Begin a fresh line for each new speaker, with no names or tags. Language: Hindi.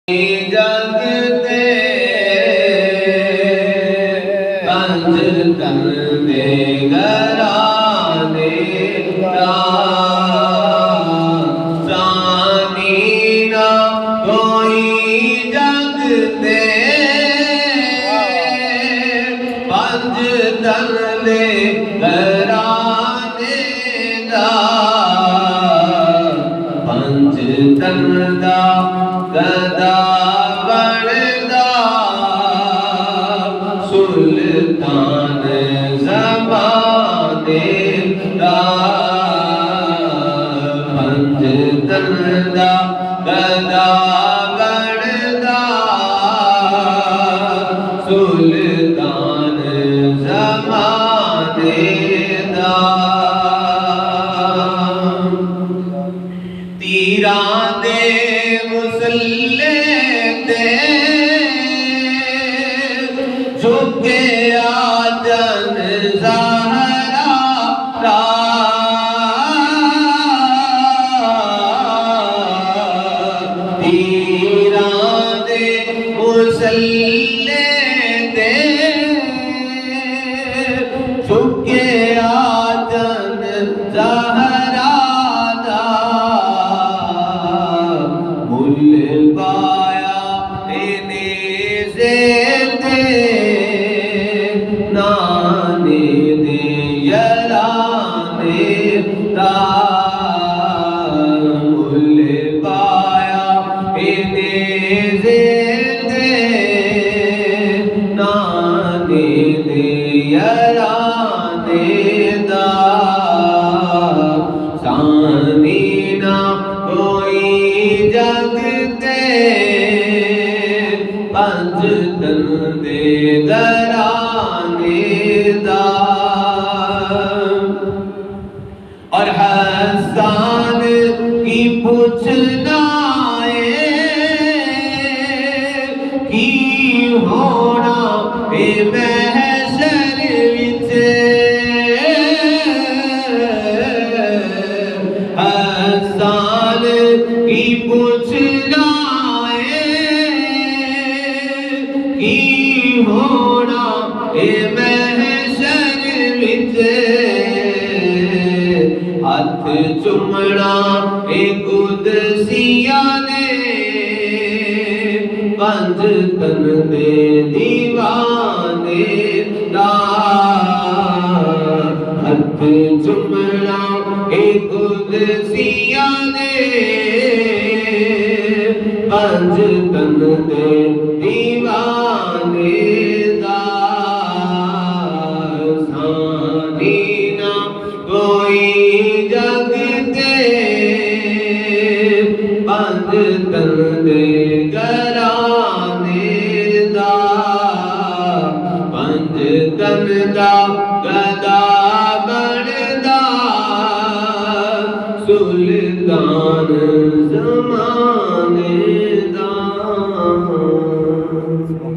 जगते कंज तन दे घराने सानी ना कोई जगते पंज तन दे घराने पंज तन दा गदा बनदा सुल्तान ज़माने दा पंज तन दा गदा बनदा सुल्तान ज़माने दा तीरां दे मुसल्ले ते झुके आजन ज़हरा तीरां दे मुसल्ले ते झुके आजन ज़हरा पाया नेज़े नाने दे यराने दा मुल पाया नेज़े नाने दे यराने दा सानी ना कोई जगते पंज तन दे घराने दा और हसन की पूछना की होना ए महशर विच हसन की पूछना की होना ए महशर विच हथ चुमना ए कुदसिया ने पंज तन दे दीवाने दा हथ चुमना ए कुदसिया ने पंज तन दे दीवाने दा सानी ना कोई जगते पंज तन दे घराने दा पंज तन दा गदा बनदा सुल्तान ज़माने